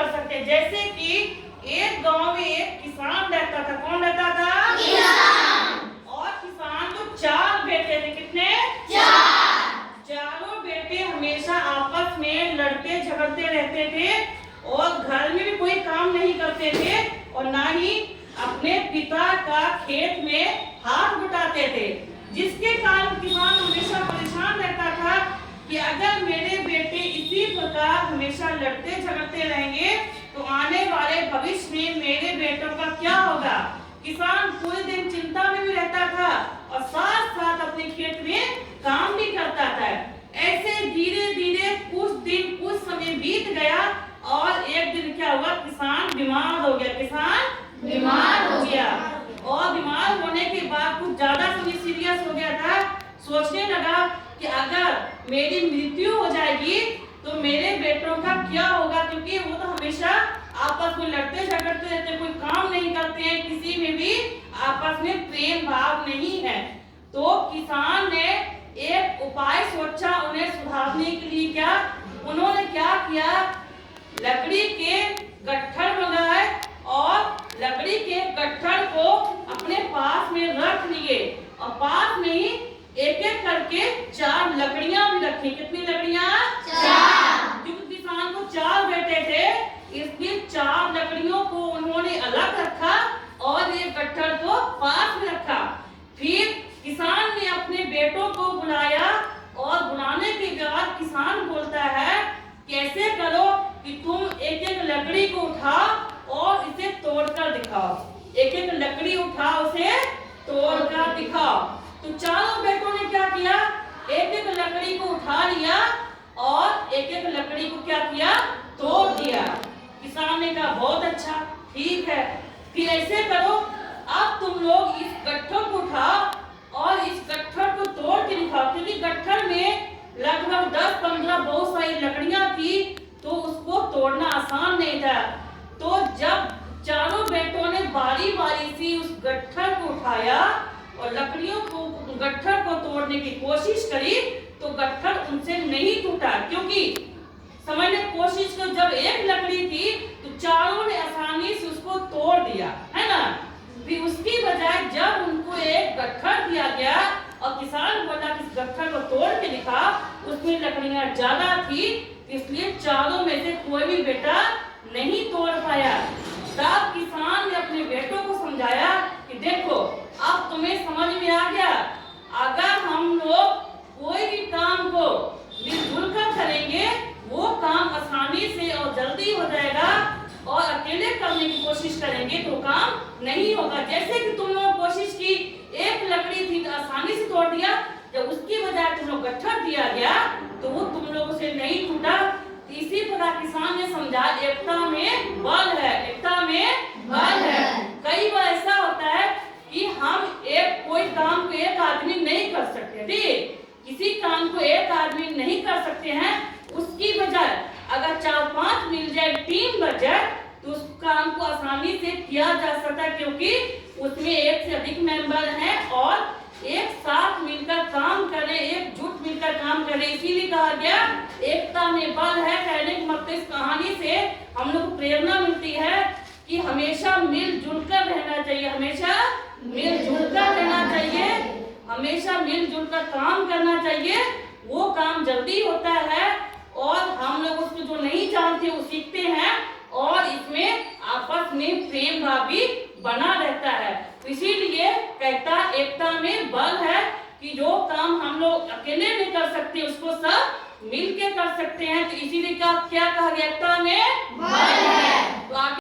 कर सकते। जैसे कि एक गांव में एक किसान रहता था। कौन रहता था? किसान। और किसान को 4 बेटे थे। कितने? 4। चारों बेटे हमेशा आपस में लड़ते झगड़ते रहते थे और घर में भी कोई काम नहीं करते थे और ना ही अपने पिता का खेत में हाथ बटाते थे, जिसके कारण किसान हमेशा परेशान रहता था कि अगर मेरे बेटे इसी प्रकार हमेशा लड़ते झगड़ते रहेंगे तो आने वाले भविष्य में मेरे बेटों का क्या होगा। किसान पूरे दिन चिंता में भी रहता था और साथ साथ अपने खेत में काम भी करता था। ऐसे धीरे धीरे कुछ समय बीत गया और एक दिन क्या हुआ, किसान बीमार हो गया। किसान बीमार हो गया और बीमार होने के बाद कुछ ज्यादा सीरियस हो गया था। सोचने लगा कि अगर मेरी मृत्यु हो जाएगी तो मेरे बेटों का क्या होगा, क्योंकि वो तो हमेशा आपस में लड़ते झगड़ते रहते, कोई काम नहीं करते हैं, किसी में भी आपस में प्रेम भाव नहीं है। तो किसान ने एक उपाय सोचा उन्हें सुधारने के लिए। उन्होंने क्या किया, लकड़ी के गट्ठर मंगाए और लकड़ी के गट्ठर को अपने पास में रख लिए और पास में ही एक एक करके 4 लकड़ियां भी रखी। कितनी लकड़ियां? 4। क्योंकि किसान को 4 बेटे थे, इसलिए 4 लकड़ियों को उन्होंने अलग रखा और एक गट्ठर को पास में रखा। फिर किसान ने अपने बेटों को बुलाया और बुलाने के बाद किसान बोलता है, कैसे करो कि तुम एक एक लकड़ी को उठाओ और इसे तोड़कर दिखाओ। एक एक लकड़ी उठाओ, उसे तोड़कर दिखाओ। तो चारों बेटों ने क्या किया, एक एक लकड़ी को उठा लिया और एक एक लकड़ी को क्या किया, तोड़ दिया। किसान ने कहा बहुत अच्छा, ठीक है, फिर ऐसे करो, अब तुम लोग इस गट्ठर को उठाओ और इस गट्ठर को तोड़ के दिखाओ। क्योंकि गट्ठर में लगभग 10-15 बहुत सारी लकड़ियां थी तो उसको तोड़ना आसान नहीं था। तो जब चारों बेटों ने बारी बारी से उस गट्ठर को उठाया और लकड़ियों को गट्ठर को तोड़ने की कोशिश करी तो गट्ठर उनसे नहीं टूटा, क्योंकि समझने की कोशिश कर, जब एक लकड़ी थी तो चारों ने आसानी से उसको तोड़ दिया, है ना। फिर उसकी बजाय जब उनको एक गट्ठर दिया गया और किसान बोला कि इस गट्ठर को तोड़ के दिखा, उसमें लकड़ियां ज्यादा थी, इसलिए चारों में से कोई भी बेटा नहीं तोड़ पाया। तब किसान ने अपने बेटों को समझाया कि देखो अब तुम्हें समझ में आ गया, अगर हम लोग कोई भी काम को मिलजुल कर करेंगे वो काम आसानी से और जल्दी हो जाएगा और अकेले करने की कोशिश करेंगे तो काम नहीं होगा। जैसे कि तुम लोग कोशिश की, एक लकड़ी थी तो आसानी से तोड़ दिया, जब उसकी बजाय तुम लोग गट्ठर दिया गया तो वो तुम लोगों से नहीं टूटा। इसी प्रकार किसान ने समझा, एकता में बल है, एकता में बल है। कई बार ऐसा होता है कि हम कोई काम को एक आदमी नहीं कर सकते, ठीक, किसी काम को एक आदमी नहीं कर सकते हैं, उसकी बजाय अगर 4-5 मिल जाए, टीम बन जाए तो उस काम को आसानी से किया जा सकता है, क्योंकि उसमें एक से अधिक मेंबर हैं और एक साथ मिलकर काम करें, एकजुट मिलकर काम करें। इसीलिए कहा गया एकता में बल है। कहने का मतलब इस कहानी से हम लोग को प्रेरणा मिलती है कि हमेशा मिलजुल कर रहना चाहिए, हमेशा मिलजुल कर रहना चाहिए, हमेशा मिलजुल कर काम करना चाहिए। वो काम जल्दी होता है और हम लोग उसको जो नहीं जानते वो सीखते हैं और इसमें आपस में प्रेम भाव भी बना रहता है। इसीलिए कहता एकता में बल है कि जो काम हम लोग अकेले नहीं कर सकते उसको सब मिलके कर सकते हैं। तो इसीलिए क्या कहा गया, एकता में बल है। तो